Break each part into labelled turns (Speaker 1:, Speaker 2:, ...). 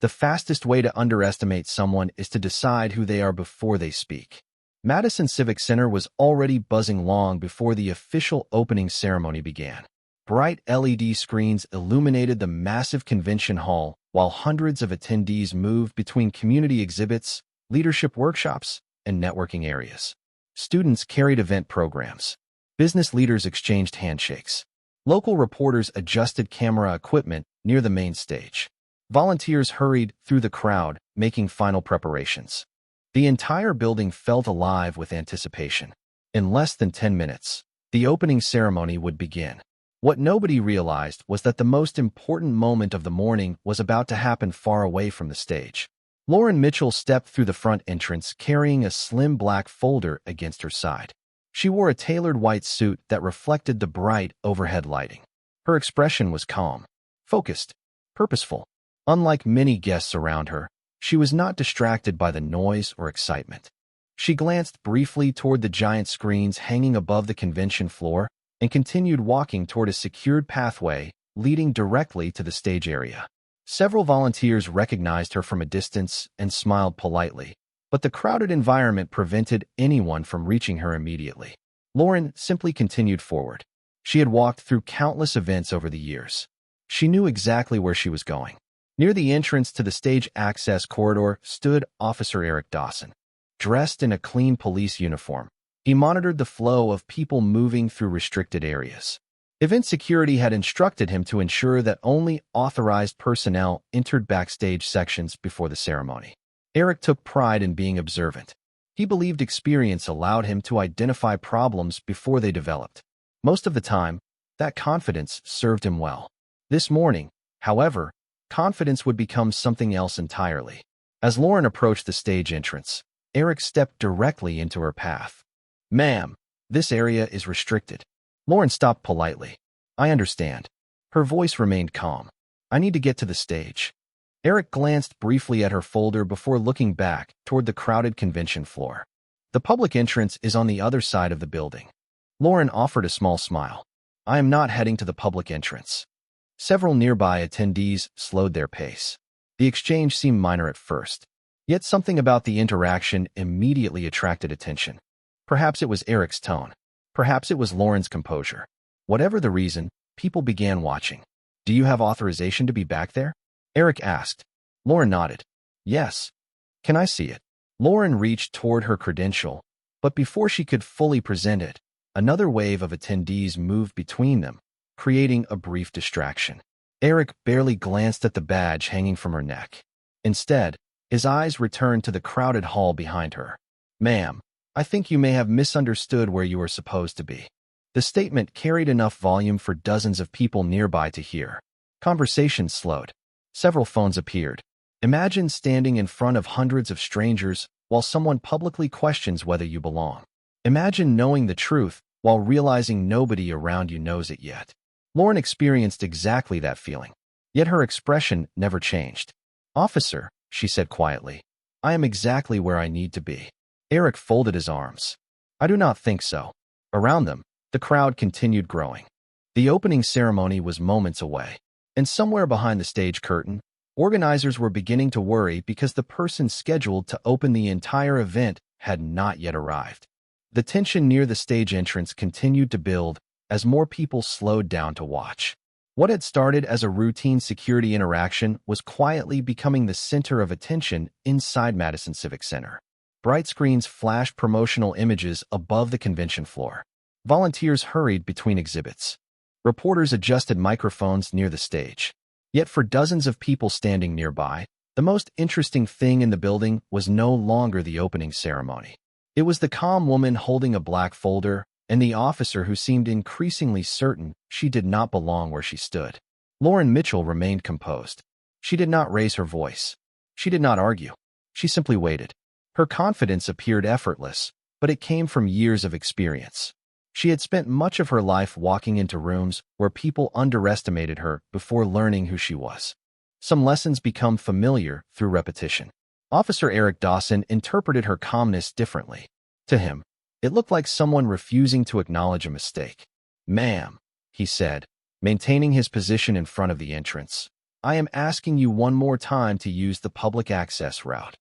Speaker 1: The fastest way to underestimate someone is to decide who they are before they speak. Madison Civic Center was already buzzing long before the official opening ceremony began. Bright LED screens illuminated the massive convention hall, while hundreds of attendees moved between community exhibits, leadership workshops, and networking areas. Students carried event programs. Business leaders exchanged handshakes. Local reporters adjusted camera equipment near the main stage. Volunteers hurried through the crowd, making final preparations. The entire building felt alive with anticipation. In less than 10 minutes, the opening ceremony would begin. What nobody realized was that the most important moment of the morning was about to happen far away from the stage. Lauren Mitchell stepped through the front entrance carrying a slim black folder against her side. She wore a tailored white suit that reflected the bright overhead lighting. Her expression was calm, focused, purposeful. Unlike many guests around her, she was not distracted by the noise or excitement. She glanced briefly toward the giant screens hanging above the convention floor and continued walking toward a secured pathway leading directly to the stage area. Several volunteers recognized her from a distance and smiled politely, but the crowded environment prevented anyone from reaching her immediately. Lauren simply continued forward. She had walked through countless events over the years. She knew exactly where she was going. Near the entrance to the stage access corridor stood Officer Eric Dawson. Dressed in a clean police uniform, he monitored the flow of people moving through restricted areas. Event security had instructed him to ensure that only authorized personnel entered backstage sections before the ceremony. Eric took pride in being observant. He believed experience allowed him to identify problems before they developed. Most of the time, that confidence served him well. This morning, however, confidence would become something else entirely. As Lauren approached the stage entrance, Eric stepped directly into her path. "Ma'am, this area is restricted." Lauren stopped politely. "I understand." Her voice remained calm. "I need to get to the stage." Eric glanced briefly at her folder before looking back toward the crowded convention floor. "The public entrance is on the other side of the building." Lauren offered a small smile. "I am not heading to the public entrance." Several nearby attendees slowed their pace. The exchange seemed minor at first, yet something about the interaction immediately attracted attention. Perhaps it was Eric's tone. Perhaps it was Lauren's composure. Whatever the reason, people began watching. "Do you have authorization to be back there?" Eric asked. Lauren nodded. "Yes." "Can I see it?" Lauren reached toward her credential, but before she could fully present it, another wave of attendees moved between them, creating a brief distraction. Eric barely glanced at the badge hanging from her neck. Instead, his eyes returned to the crowded hall behind her. "Ma'am, I think you may have misunderstood where you were supposed to be." The statement carried enough volume for dozens of people nearby to hear. Conversation slowed. Several phones appeared. Imagine standing in front of hundreds of strangers while someone publicly questions whether you belong. Imagine knowing the truth while realizing nobody around you knows it yet. Lauren experienced exactly that feeling, yet her expression never changed. "Officer," she said quietly, "I am exactly where I need to be." Eric folded his arms. "I do not think so." Around them, the crowd continued growing. The opening ceremony was moments away, and somewhere behind the stage curtain, organizers were beginning to worry because the person scheduled to open the entire event had not yet arrived. The tension near the stage entrance continued to build as more people slowed down to watch. What had started as a routine security interaction was quietly becoming the center of attention inside Madison Civic Center. Bright screens flashed promotional images above the convention floor. Volunteers hurried between exhibits. Reporters adjusted microphones near the stage. Yet for dozens of people standing nearby, the most interesting thing in the building was no longer the opening ceremony. It was the calm woman holding a black folder and the officer who seemed increasingly certain she did not belong where she stood. Lauren Mitchell remained composed. She did not raise her voice. She did not argue. She simply waited. Her confidence appeared effortless, but it came from years of experience. She had spent much of her life walking into rooms where people underestimated her before learning who she was. Some lessons become familiar through repetition. Officer Eric Dawson interpreted her calmness differently. To him, it looked like someone refusing to acknowledge a mistake. "Ma'am," he said, maintaining his position in front of the entrance, I am asking you one more time to use the public access route.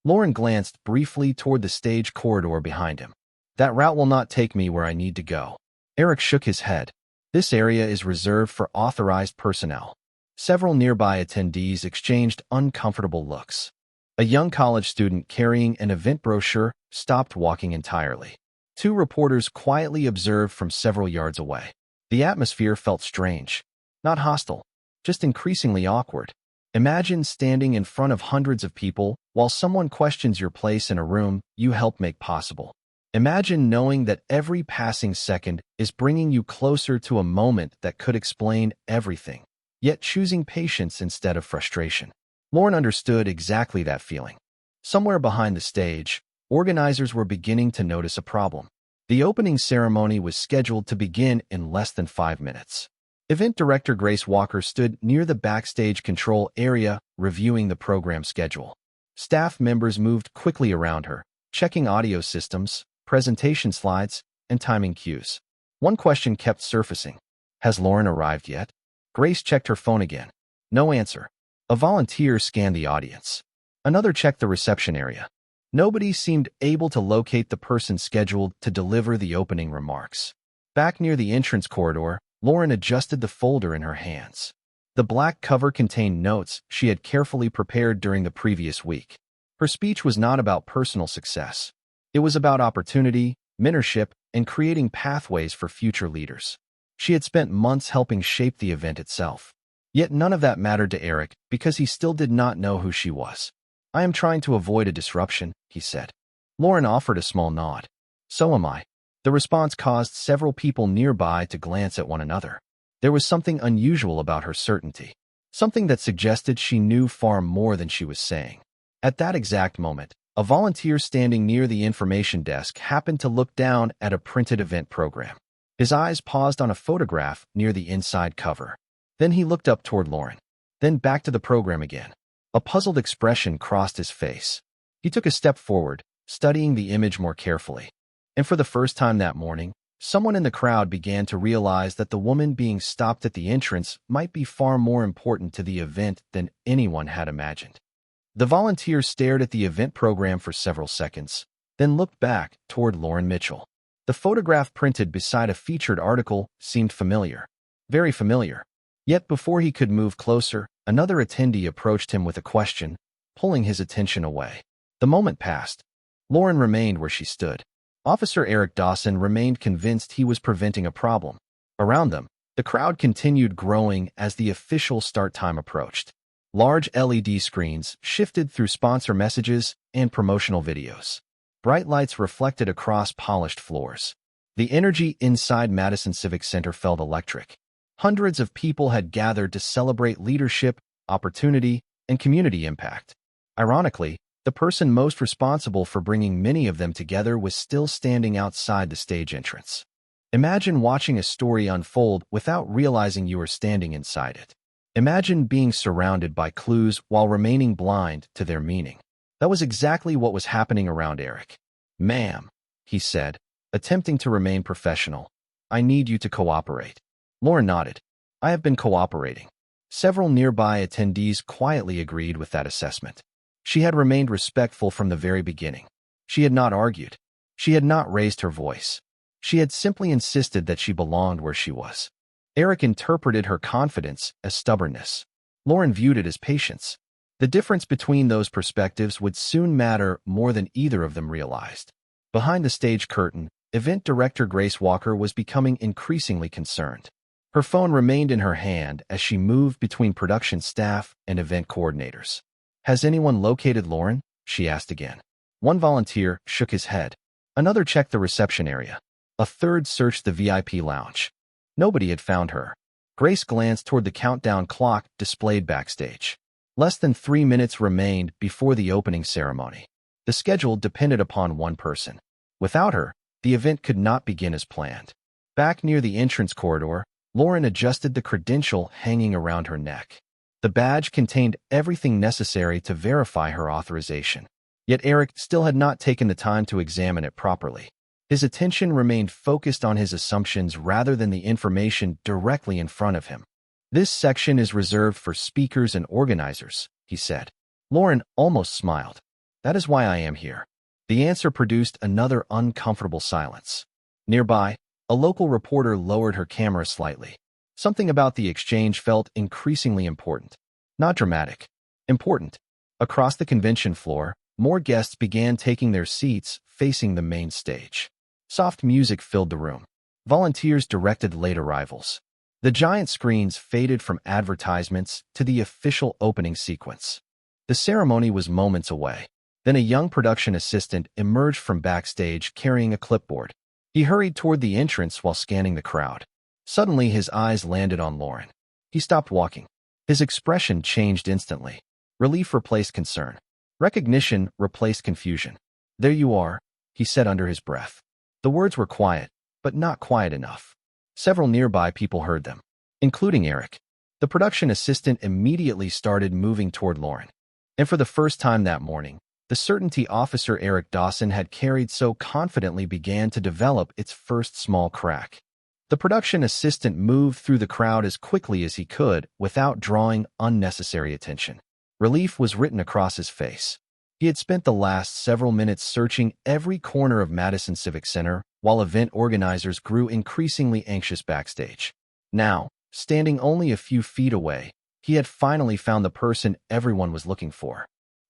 Speaker 1: Lauren glanced briefly toward the stage corridor behind him. That route will not take me where I need to go. Eric shook his head. This area is reserved for authorized personnel. Several nearby attendees exchanged uncomfortable looks. A young college student carrying an event brochure stopped walking entirely. Two reporters quietly observed from several yards away. The atmosphere felt strange. Not hostile, just increasingly awkward. Imagine standing in front of hundreds of people while someone questions your place in a room you helped make possible. Imagine knowing that every passing second is bringing you closer to a moment that could explain everything, yet choosing patience instead of frustration. Lauren understood exactly that feeling. Somewhere behind the stage, organizers were beginning to notice a problem. The opening ceremony was scheduled to begin in less than 5 minutes. Event director Grace Walker stood near the backstage control area, reviewing the program schedule. Staff members moved quickly around her, checking audio systems, presentation slides, and timing cues. One question kept surfacing. Has Lauren arrived yet? Grace checked her phone again. No answer. A volunteer scanned the audience. Another checked the reception area. Nobody seemed able to locate the person scheduled to deliver the opening remarks. Back near the entrance corridor, Lauren adjusted the folder in her hands. The black cover contained notes she had carefully prepared during the previous week. Her speech was not about personal success. It was about opportunity, mentorship, and creating pathways for future leaders. She had spent months helping shape the event itself. Yet none of that mattered to Eric because he still did not know who she was. I am trying to avoid a disruption, he said. Lauren offered a small nod. So am I. The response caused several people nearby to glance at one another. There was something unusual about her certainty, something that suggested she knew far more than she was saying. At that exact moment, a volunteer standing near the information desk happened to look down at a printed event program. His eyes paused on a photograph near the inside cover. Then he looked up toward Lauren, then back to the program again. A puzzled expression crossed his face. He took a step forward, studying the image more carefully. And for the first time that morning, someone in the crowd began to realize that the woman being stopped at the entrance might be far more important to the event than anyone had imagined. The volunteer stared at the event program for several seconds, then looked back toward Lauren Mitchell. The photograph printed beside a featured article seemed familiar, very familiar. Yet before he could move closer, another attendee approached him with a question, pulling his attention away. The moment passed. Lauren remained where she stood. Officer Eric Dawson remained convinced he was preventing a problem. Around them, the crowd continued growing as the official start time approached. Large LED screens shifted through sponsor messages and promotional videos. Bright lights reflected across polished floors. The energy inside Madison Civic Center felt electric. Hundreds of people had gathered to celebrate leadership, opportunity, and community impact. Ironically, the person most responsible for bringing many of them together was still standing outside the stage entrance. Imagine watching a story unfold without realizing you were standing inside it. Imagine being surrounded by clues while remaining blind to their meaning. That was exactly what was happening around Eric. "Ma'am," he said, attempting to remain professional, "I need you to cooperate." Lauren nodded. "I have been cooperating." Several nearby attendees quietly agreed with that assessment. She had remained respectful from the very beginning. She had not argued. She had not raised her voice. She had simply insisted that she belonged where she was. Eric interpreted her confidence as stubbornness. Lauren viewed it as patience. The difference between those perspectives would soon matter more than either of them realized. Behind the stage curtain, event director Grace Walker was becoming increasingly concerned. Her phone remained in her hand as she moved between production staff and event coordinators. "Has anyone located Lauren?" she asked again. One volunteer shook his head. Another checked the reception area. A third searched the VIP lounge. Nobody had found her. Grace glanced toward the countdown clock displayed backstage. Less than 3 minutes remained before the opening ceremony. The schedule depended upon one person. Without her, the event could not begin as planned. Back near the entrance corridor, Lauren adjusted the credential hanging around her neck. The badge contained everything necessary to verify her authorization. Yet Eric still had not taken the time to examine it properly. His attention remained focused on his assumptions rather than the information directly in front of him. "This section is reserved for speakers and organizers," he said. Lauren almost smiled. "That is why I am here." The answer produced another uncomfortable silence. Nearby, a local reporter lowered her camera slightly. Something about the exchange felt increasingly important. Not dramatic. Important. Across the convention floor, more guests began taking their seats facing the main stage. Soft music filled the room. Volunteers directed late arrivals. The giant screens faded from advertisements to the official opening sequence. The ceremony was moments away. Then a young production assistant emerged from backstage carrying a clipboard. He hurried toward the entrance while scanning the crowd. Suddenly, his eyes landed on Lauren. He stopped walking. His expression changed instantly. Relief replaced concern. Recognition replaced confusion. "There you are," he said under his breath. The words were quiet, but not quiet enough. Several nearby people heard them, including Eric. The production assistant immediately started moving toward Lauren. And for the first time that morning, the certainty officer Eric Dawson had carried so confidently began to develop its first small crack. The production assistant moved through the crowd as quickly as he could without drawing unnecessary attention. Relief was written across his face. He had spent the last several minutes searching every corner of Madison Civic Center while event organizers grew increasingly anxious backstage. Now, standing only a few feet away, he had finally found the person everyone was looking for.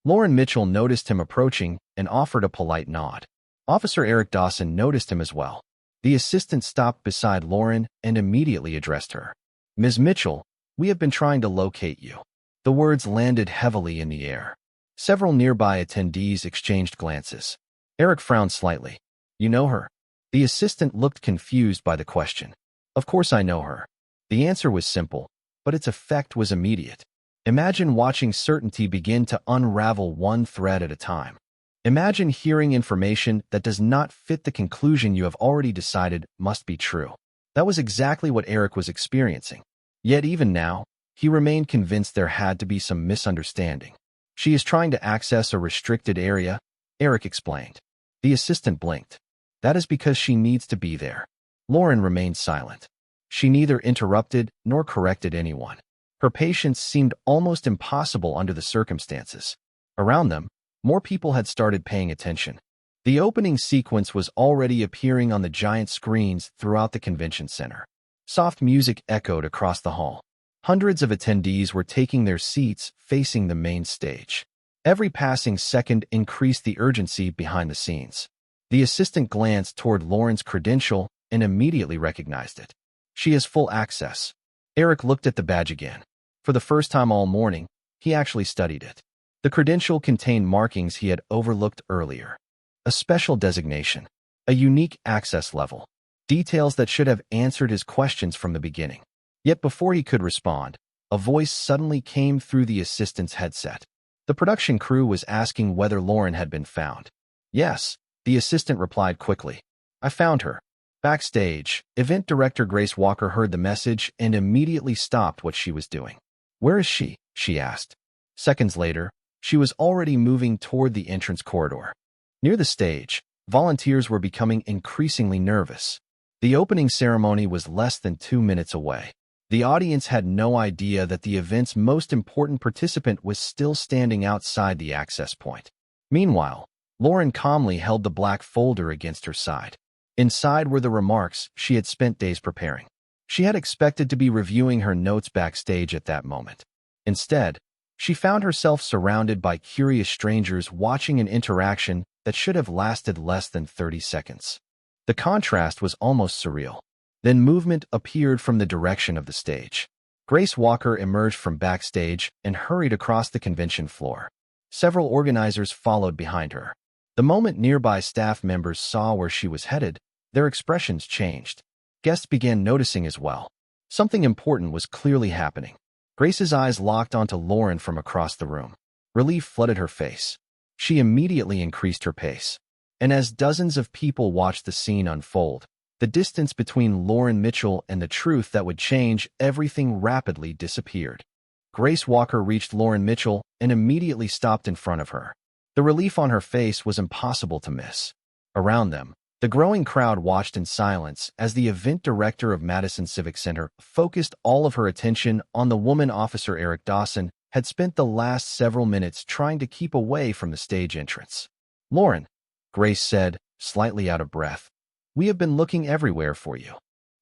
Speaker 1: Lauren Mitchell noticed him approaching and offered a polite nod. Officer Eric Dawson noticed him as well. The assistant stopped beside Lauren and immediately addressed her. "Ms. Mitchell, we have been trying to locate you." The words landed heavily in the air. Several nearby attendees exchanged glances. Eric frowned slightly. "You know her?" The assistant looked confused by the question. "Of course I know her." The answer was simple, but its effect was immediate. Imagine watching certainty begin to unravel one thread at a time. Imagine hearing information that does not fit the conclusion you have already decided must be true. That was exactly what Eric was experiencing. Yet even now, he remained convinced there had to be some misunderstanding. "She is trying to access a restricted area," Eric explained. The assistant blinked. "That is because she needs to be there." Lauren remained silent. She neither interrupted nor corrected anyone. Her patience seemed almost impossible under the circumstances. Around them, more people had started paying attention. The opening sequence was already appearing on the giant screens throughout the convention center. Soft music echoed across the hall. Hundreds of attendees were taking their seats facing the main stage. Every passing second increased the urgency behind the scenes. The assistant glanced toward Lauren's credential and immediately recognized it. "She has full access." Eric looked at the badge again. For the first time all morning, he actually studied it. The credential contained markings he had overlooked earlier. A special designation, a unique access level, details that should have answered his questions from the beginning. Yet before he could respond, a voice suddenly came through the assistant's headset. The production crew was asking whether Lauren had been found. "Yes," the assistant replied quickly. "I found her." Backstage, event director Grace Walker heard the message and immediately stopped what she was doing. "Where is she?" she asked. Seconds later, she was already moving toward the entrance corridor. Near the stage, volunteers were becoming increasingly nervous. The opening ceremony was less than 2 minutes away. The audience had no idea that the event's most important participant was still standing outside the access point. Meanwhile, Lauren calmly held the black folder against her side. Inside were the remarks she had spent days preparing. She had expected to be reviewing her notes backstage at that moment. Instead, she found herself surrounded by curious strangers watching an interaction that should have lasted less than 30 seconds. The contrast was almost surreal. Then movement appeared from the direction of the stage. Grace Walker emerged from backstage and hurried across the convention floor. Several organizers followed behind her. The moment nearby staff members saw where she was headed, their expressions changed. Guests began noticing as well. Something important was clearly happening. Grace's eyes locked onto Lauren from across the room. Relief flooded her face. She immediately increased her pace. And as dozens of people watched the scene unfold, the distance between Lauren Mitchell and the truth that would change everything rapidly disappeared. Grace Walker reached Lauren Mitchell and immediately stopped in front of her. The relief on her face was impossible to miss. Around them, The growing crowd watched in silence as the event director of Madison Civic Center focused all of her attention on the woman Officer Eric Dawson had spent the last several minutes trying to keep away from the stage entrance. "Lauren," Grace said, slightly out of breath, "we have been looking everywhere for you."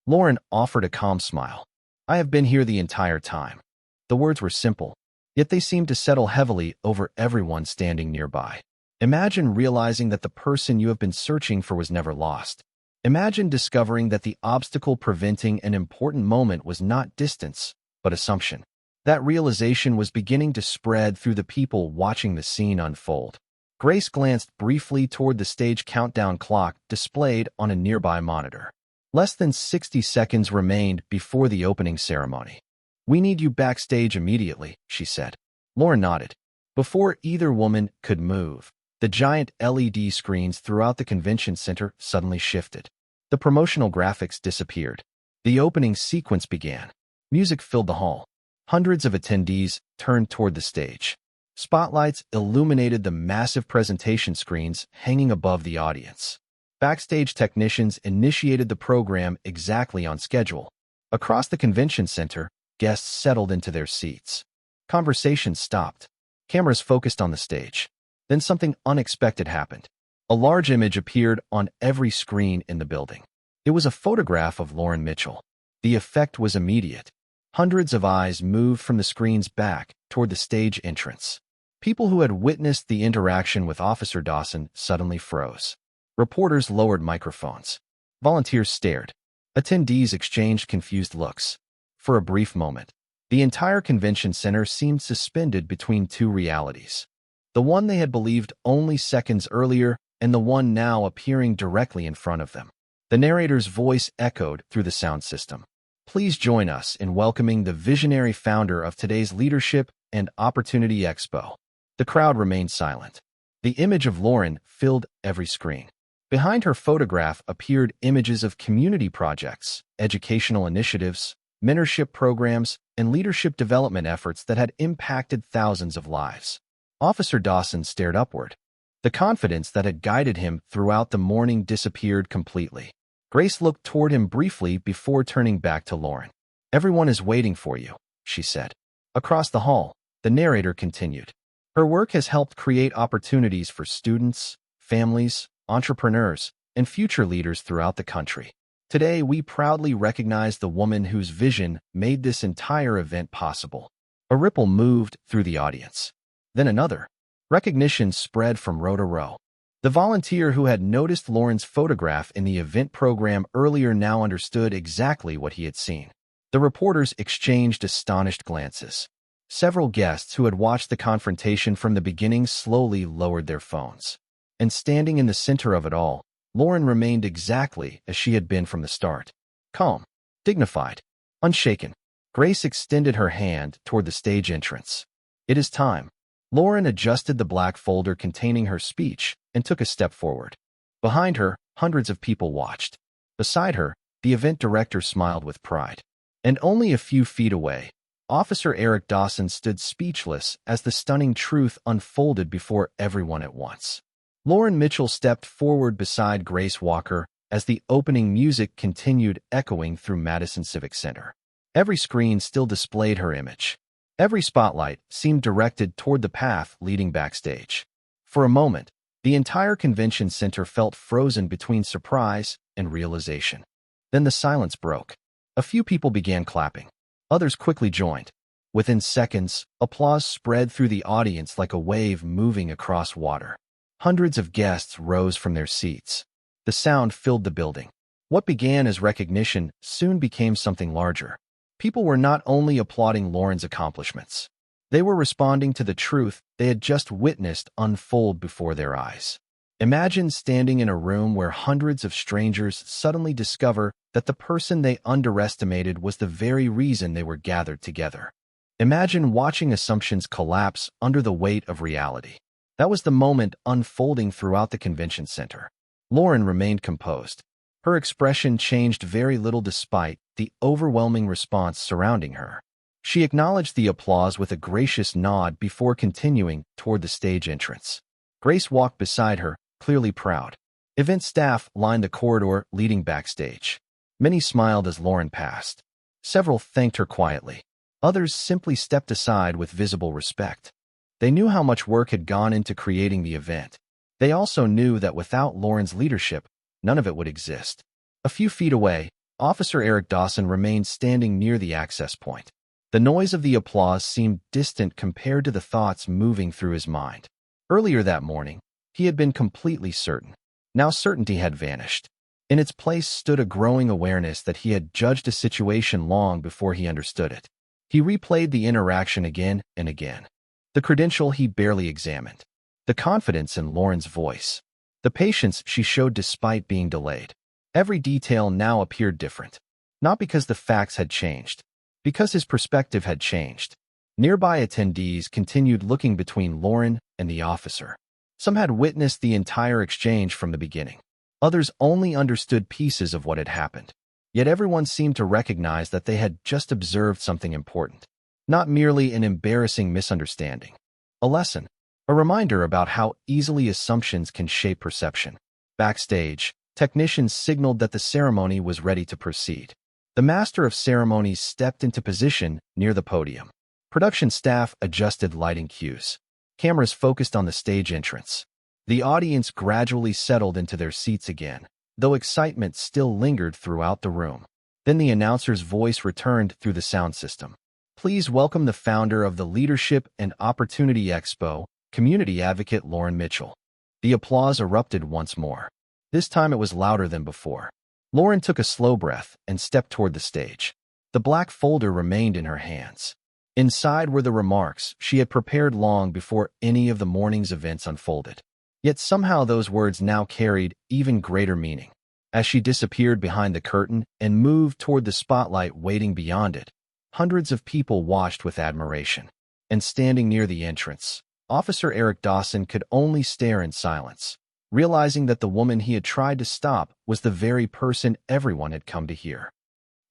Speaker 1: Lauren offered a calm smile. "I have been here the entire time." The words were simple, yet they seemed to settle heavily over everyone standing nearby. Imagine realizing that the person you have been searching for was never lost. Imagine discovering that the obstacle preventing an important moment was not distance, but assumption. That realization was beginning to spread through the people watching the scene unfold. Grace glanced briefly toward the stage countdown clock displayed on a nearby monitor. Less than 60 seconds remained before the opening ceremony. "We need you backstage immediately," she said. Lauren nodded. Before either woman could move, the giant LED screens throughout the convention center suddenly shifted. The promotional graphics disappeared. The opening sequence began. Music filled the hall. Hundreds of attendees turned toward the stage. Spotlights illuminated the massive presentation screens hanging above the audience. Backstage technicians initiated the program exactly on schedule. Across the convention center, guests settled into their seats. Conversations stopped. Cameras focused on the stage. Then something unexpected happened. A large image appeared on every screen in the building. It was a photograph of Lauren Mitchell. The effect was immediate. Hundreds of eyes moved from the screens back toward the stage entrance. People who had witnessed the interaction with Officer Dawson suddenly froze. Reporters lowered microphones. Volunteers stared. Attendees exchanged confused looks. For a brief moment, the entire convention center seemed suspended between two realities. The one they had believed only seconds earlier and the one now appearing directly in front of them. The narrator's voice echoed through the sound system. "Please join us in welcoming the visionary founder of today's Leadership and Opportunity Expo." The crowd remained silent. The image of Lauren filled every screen. Behind her photograph appeared images of community projects, educational initiatives, mentorship programs, and leadership development efforts that had impacted thousands of lives. Officer Dawson stared upward. The confidence that had guided him throughout the morning disappeared completely. Grace looked toward him briefly before turning back to Lauren. "Everyone is waiting for you," she said. Across the hall, the narrator continued. "Her work has helped create opportunities for students, families, entrepreneurs, and future leaders throughout the country. Today, we proudly recognize the woman whose vision made this entire event possible." A ripple moved through the audience. Then another. Recognition spread from row to row. The volunteer who had noticed Lauren's photograph in the event program earlier now understood exactly what he had seen. The reporters exchanged astonished glances. Several guests who had watched the confrontation from the beginning slowly lowered their phones. And standing in the center of it all, Lauren remained exactly as she had been from the start. Calm, dignified, unshaken. Grace extended her hand toward the stage entrance. "It is time." Lauren adjusted the black folder containing her speech and took a step forward. Behind her, hundreds of people watched. Beside her, the event director smiled with pride. And only a few feet away, Officer Eric Dawson stood speechless as the stunning truth unfolded before everyone at once. Lauren Mitchell stepped forward beside Grace Walker as the opening music continued echoing through Madison Civic Center. Every screen still displayed her image. Every spotlight seemed directed toward the path leading backstage. For a moment, the entire convention center felt frozen between surprise and realization. Then the silence broke. A few people began clapping. Others quickly joined. Within seconds, applause spread through the audience like a wave moving across water. Hundreds of guests rose from their seats. The sound filled the building. What began as recognition soon became something larger. People were not only applauding Lauren's accomplishments. They were responding to the truth they had just witnessed unfold before their eyes. Imagine standing in a room where hundreds of strangers suddenly discover that the person they underestimated was the very reason they were gathered together. Imagine watching assumptions collapse under the weight of reality. That was the moment unfolding throughout the convention center. Lauren remained composed. Her expression changed very little despite the overwhelming response surrounding her. She acknowledged the applause with a gracious nod before continuing toward the stage entrance. Grace walked beside her, clearly proud. Event staff lined the corridor leading backstage. Many smiled as Lauren passed. Several thanked her quietly. Others simply stepped aside with visible respect. They knew how much work had gone into creating the event. They also knew that without Lauren's leadership, none of it would exist. A few feet away, Officer Eric Dawson remained standing near the access point. The noise of the applause seemed distant compared to the thoughts moving through his mind. Earlier that morning, he had been completely certain. Now certainty had vanished. In its place stood a growing awareness that he had judged a situation long before he understood it. He replayed the interaction again and again. The credential he barely examined. The confidence in Lauren's voice. The patience she showed despite being delayed. Every detail now appeared different. Not because the facts had changed, because his perspective had changed. Nearby attendees continued looking between Lauren and the officer. Some had witnessed the entire exchange from the beginning. Others only understood pieces of what had happened. Yet everyone seemed to recognize that they had just observed something important. Not merely an embarrassing misunderstanding. A lesson. A reminder about how easily assumptions can shape perception. Backstage, technicians signaled that the ceremony was ready to proceed. The master of ceremonies stepped into position near the podium. Production staff adjusted lighting cues. Cameras focused on the stage entrance. The audience gradually settled into their seats again, though excitement still lingered throughout the room. Then the announcer's voice returned through the sound system. Please welcome the founder of the Leadership and Opportunity Expo, community advocate Lauren Mitchell. The applause erupted once more. This time it was louder than before. Lauren took a slow breath and stepped toward the stage. The black folder remained in her hands. Inside were the remarks she had prepared long before any of the morning's events unfolded. Yet somehow those words now carried even greater meaning. As she disappeared behind the curtain and moved toward the spotlight waiting beyond it, hundreds of people watched with admiration. And standing near the entrance, Officer Eric Dawson could only stare in silence, realizing that the woman he had tried to stop was the very person everyone had come to hear.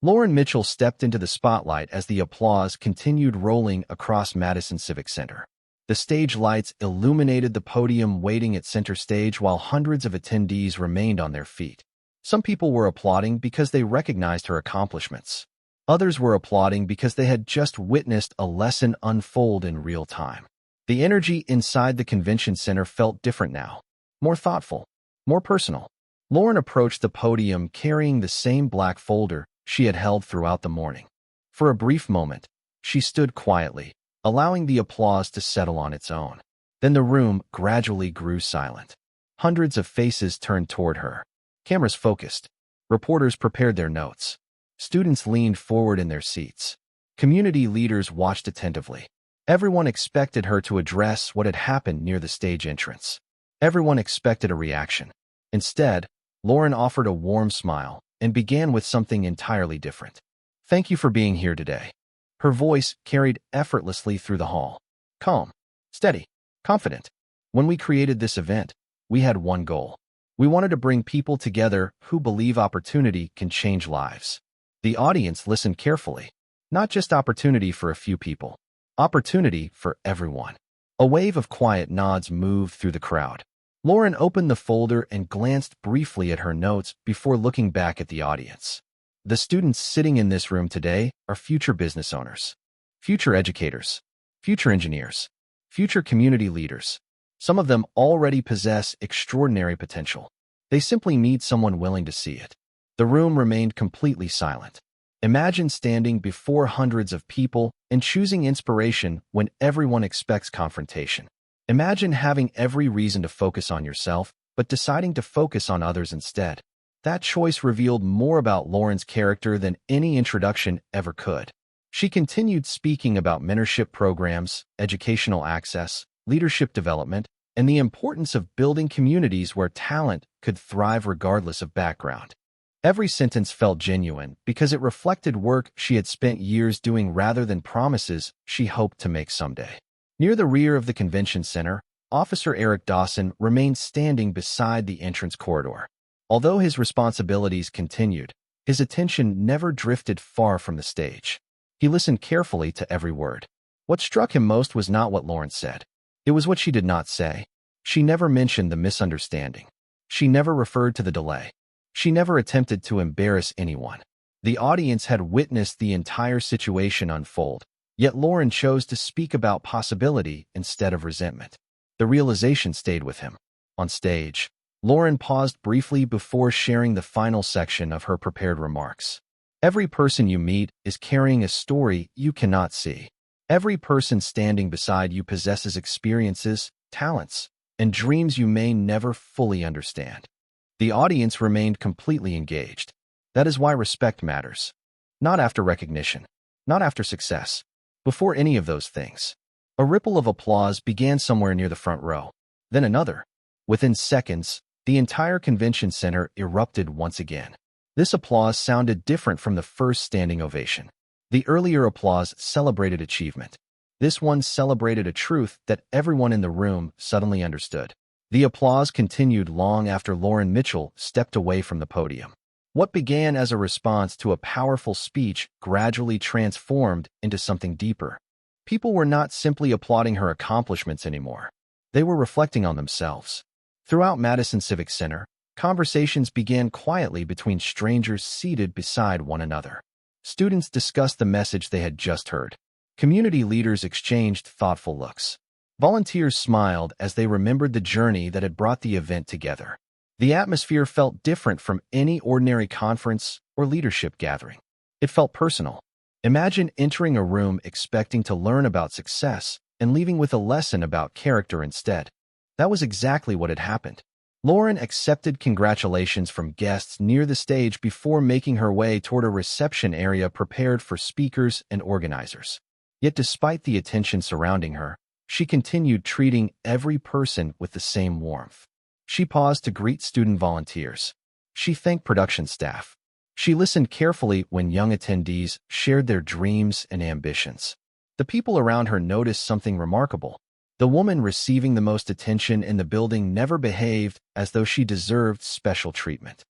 Speaker 1: Lauren Mitchell stepped into the spotlight as the applause continued rolling across Madison Civic Center. The stage lights illuminated the podium waiting at center stage while hundreds of attendees remained on their feet. Some people were applauding because they recognized her accomplishments. Others were applauding because they had just witnessed a lesson unfold in real time. The energy inside the convention center felt different now. More thoughtful, more personal. Lauren approached the podium carrying the same black folder she had held throughout the morning. For a brief moment, she stood quietly, allowing the applause to settle on its own. Then the room gradually grew silent. Hundreds of faces turned toward her. Cameras focused. Reporters prepared their notes. Students leaned forward in their seats. Community leaders watched attentively. Everyone expected her to address what had happened near the stage entrance. Everyone expected a reaction. Instead, Lauren offered a warm smile and began with something entirely different. Thank you for being here today. Her voice carried effortlessly through the hall. Calm, steady, confident. When we created this event, we had one goal. We wanted to bring people together who believe opportunity can change lives. The audience listened carefully. Not just opportunity for a few people. Opportunity for everyone. A wave of quiet nods moved through the crowd. Lauren opened the folder and glanced briefly at her notes before looking back at the audience. The students sitting in this room today are future business owners, future educators, future engineers, future community leaders. Some of them already possess extraordinary potential. They simply need someone willing to see it. The room remained completely silent. Imagine standing before hundreds of people and choosing inspiration when everyone expects confrontation. Imagine having every reason to focus on yourself, but deciding to focus on others instead. That choice revealed more about Lauren's character than any introduction ever could. She continued speaking about mentorship programs, educational access, leadership development, and the importance of building communities where talent could thrive regardless of background. Every sentence felt genuine because it reflected work she had spent years doing rather than promises she hoped to make someday. Near the rear of the convention center, Officer Eric Dawson remained standing beside the entrance corridor. Although his responsibilities continued, his attention never drifted far from the stage. He listened carefully to every word. What struck him most was not what Lauren said. It was what she did not say. She never mentioned the misunderstanding. She never referred to the delay. She never attempted to embarrass anyone. The audience had witnessed the entire situation unfold, yet Lauren chose to speak about possibility instead of resentment. The realization stayed with him. On stage, Lauren paused briefly before sharing the final section of her prepared remarks. Every person you meet is carrying a story you cannot see. Every person standing beside you possesses experiences, talents, and dreams you may never fully understand. The audience remained completely engaged. That is why respect matters. Not after recognition, not after success, before any of those things. A ripple of applause began somewhere near the front row. Then another. Within seconds, the entire convention center erupted once again. This applause sounded different from the first standing ovation. The earlier applause celebrated achievement. This one celebrated a truth that everyone in the room suddenly understood. The applause continued long after Lauren Mitchell stepped away from the podium. What began as a response to a powerful speech gradually transformed into something deeper. People were not simply applauding her accomplishments anymore. They were reflecting on themselves. Throughout Madison Civic Center, conversations began quietly between strangers seated beside one another. Students discussed the message they had just heard. Community leaders exchanged thoughtful looks. Volunteers smiled as they remembered the journey that had brought the event together. The atmosphere felt different from any ordinary conference or leadership gathering. It felt personal. Imagine entering a room expecting to learn about success and leaving with a lesson about character instead. That was exactly what had happened. Lauren accepted congratulations from guests near the stage before making her way toward a reception area prepared for speakers and organizers. Yet despite the attention surrounding her, she continued treating every person with the same warmth. She paused to greet student volunteers. She thanked production staff. She listened carefully when young attendees shared their dreams and ambitions. The people around her noticed something remarkable. The woman receiving the most attention in the building never behaved as though she deserved special treatment.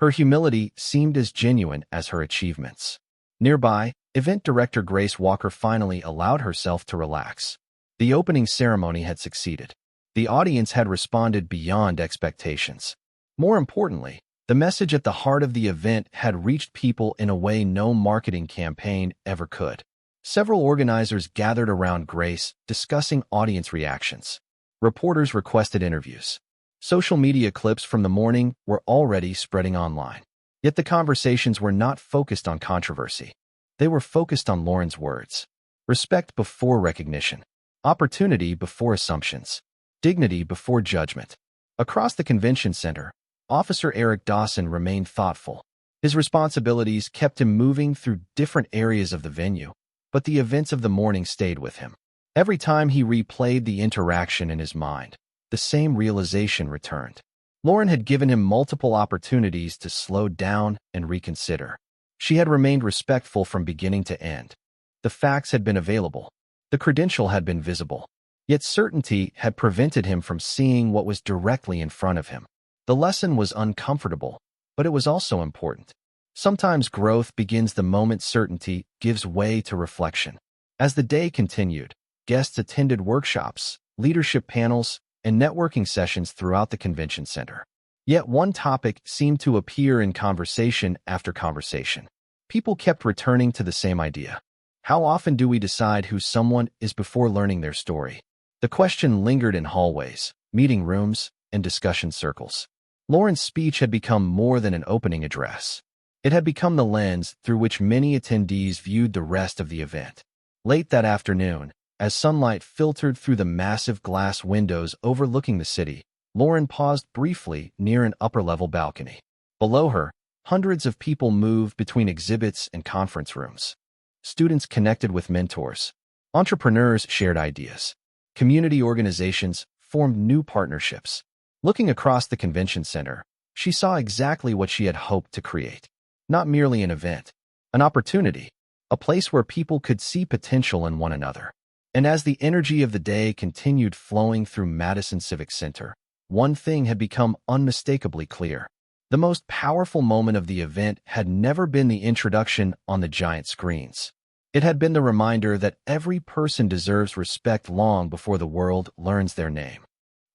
Speaker 1: Her humility seemed as genuine as her achievements. Nearby, event director Grace Walker finally allowed herself to relax. The opening ceremony had succeeded. The audience had responded beyond expectations. More importantly, the message at the heart of the event had reached people in a way no marketing campaign ever could. Several organizers gathered around Grace, discussing audience reactions. Reporters requested interviews. Social media clips from the morning were already spreading online. Yet the conversations were not focused on controversy. They were focused on Lauren's words. Respect before recognition. Opportunity before assumptions. Dignity before judgment. Across the convention center, Officer Eric Dawson remained thoughtful. His responsibilities kept him moving through different areas of the venue, but the events of the morning stayed with him. Every time he replayed the interaction in his mind, the same realization returned. Lauren had given him multiple opportunities to slow down and reconsider. She had remained respectful from beginning to end. The facts had been available. The credential had been visible. Yet certainty had prevented him from seeing what was directly in front of him. The lesson was uncomfortable, but it was also important. Sometimes growth begins the moment certainty gives way to reflection. As the day continued, guests attended workshops, leadership panels, and networking sessions throughout the convention center. Yet one topic seemed to appear in conversation after conversation. People kept returning to the same idea. How often do we decide who someone is before learning their story? The question lingered in hallways, meeting rooms, and discussion circles. Lauren's speech had become more than an opening address. It had become the lens through which many attendees viewed the rest of the event. Late that afternoon, as sunlight filtered through the massive glass windows overlooking the city, Lauren paused briefly near an upper-level balcony. Below her, hundreds of people moved between exhibits and conference rooms. Students connected with mentors. Entrepreneurs shared ideas. Community organizations formed new partnerships. Looking across the convention center, she saw exactly what she had hoped to create. Not merely an event, an opportunity, a place where people could see potential in one another. And as the energy of the day continued flowing through Madison Civic Center, one thing had become unmistakably clear. The most powerful moment of the event had never been the introduction on the giant screens. It had been the reminder that every person deserves respect long before the world learns their name.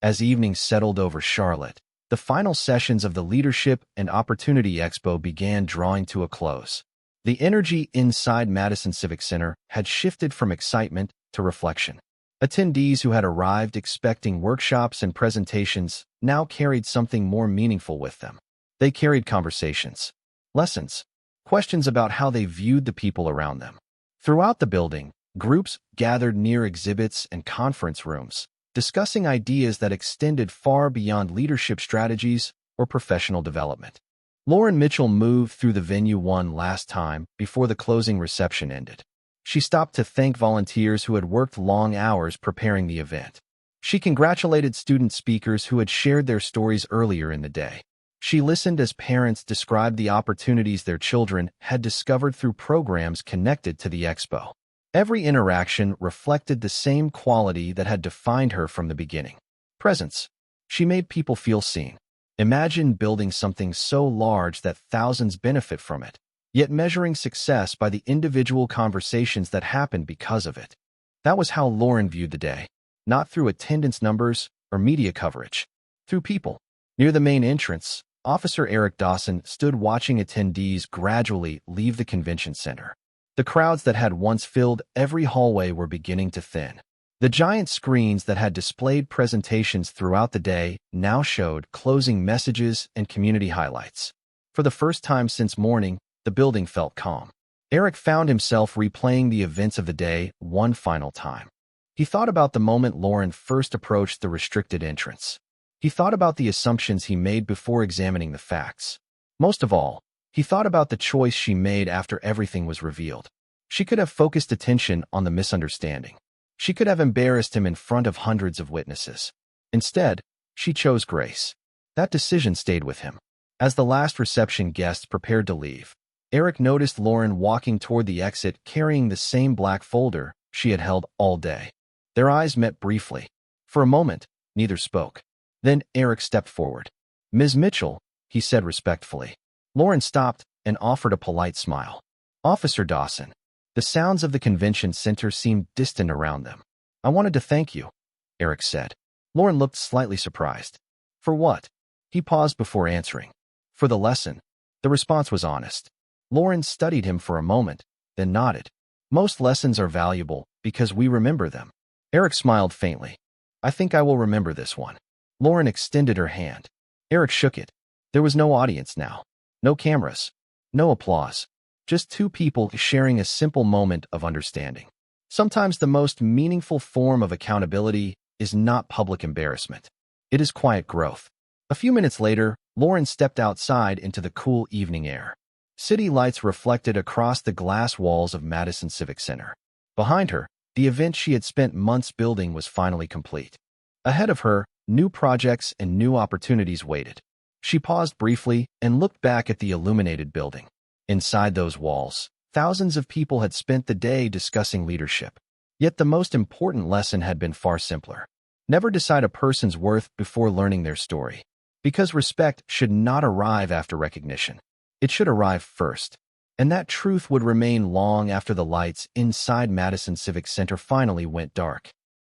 Speaker 1: As evening settled over Charlotte, the final sessions of the Leadership and Opportunity Expo began drawing to a close. The energy inside Madison Civic Center had shifted from excitement to reflection. Attendees who had arrived expecting workshops and presentations now carried something more meaningful with them. They carried conversations, lessons, questions about how they viewed the people around them. Throughout the building, groups gathered near exhibits and conference rooms, discussing ideas that extended far beyond leadership strategies or professional development. Lauren Mitchell moved through the venue one last time before the closing reception ended. She stopped to thank volunteers who had worked long hours preparing the event. She congratulated student speakers who had shared their stories earlier in the day. She listened as parents described the opportunities their children had discovered through programs connected to the expo. Every interaction reflected the same quality that had defined her from the beginning: presence. She made people feel seen. Imagine building something so large that thousands benefit from it, yet measuring success by the individual conversations that happened because of it. That was how Lauren viewed the day, not through attendance numbers or media coverage, through people. Near the main entrance, Officer Eric Dawson stood watching attendees gradually leave the convention center. The crowds that had once filled every hallway were beginning to thin. The giant screens that had displayed presentations throughout the day now showed closing messages and community highlights. For the first time since morning, the building felt calm. Eric found himself replaying the events of the day one final time. He thought about the moment Lauren first approached the restricted entrance. He thought about the assumptions he made before examining the facts. Most of all, he thought about the choice she made after everything was revealed. She could have focused attention on the misunderstanding. She could have embarrassed him in front of hundreds of witnesses. Instead, she chose grace. That decision stayed with him. As the last reception guests prepared to leave, Eric noticed Lauren walking toward the exit carrying the same black folder she had held all day. Their eyes met briefly. For a moment, neither spoke. Then Eric stepped forward. "Ms. Mitchell," he said respectfully. Lauren stopped and offered a polite smile. "Officer Dawson." The sounds of the convention center seemed distant around them. "I wanted to thank you," Eric said. Lauren looked slightly surprised. "For what?" He paused before answering. "For the lesson." The response was honest. Lauren studied him for a moment, then nodded. "Most lessons are valuable because we remember them." Eric smiled faintly. "I think I will remember this one." Lauren extended her hand. Eric shook it. There was no audience now. No cameras. No applause. Just two people sharing a simple moment of understanding. Sometimes the most meaningful form of accountability is not public embarrassment. It is quiet growth. A few minutes later, Lauren stepped outside into the cool evening air. City lights reflected across the glass walls of Madison Civic Center. Behind her, the event she had spent months building was finally complete. Ahead of her, new projects and new opportunities waited. She paused briefly and looked back at the illuminated building. Inside those walls, thousands of people had spent the day discussing leadership. Yet the most important lesson had been far simpler. Never decide a person's worth before learning their story. Because respect should not arrive after recognition. It should arrive first. And that truth would remain long after the lights inside Madison Civic Center finally went dark.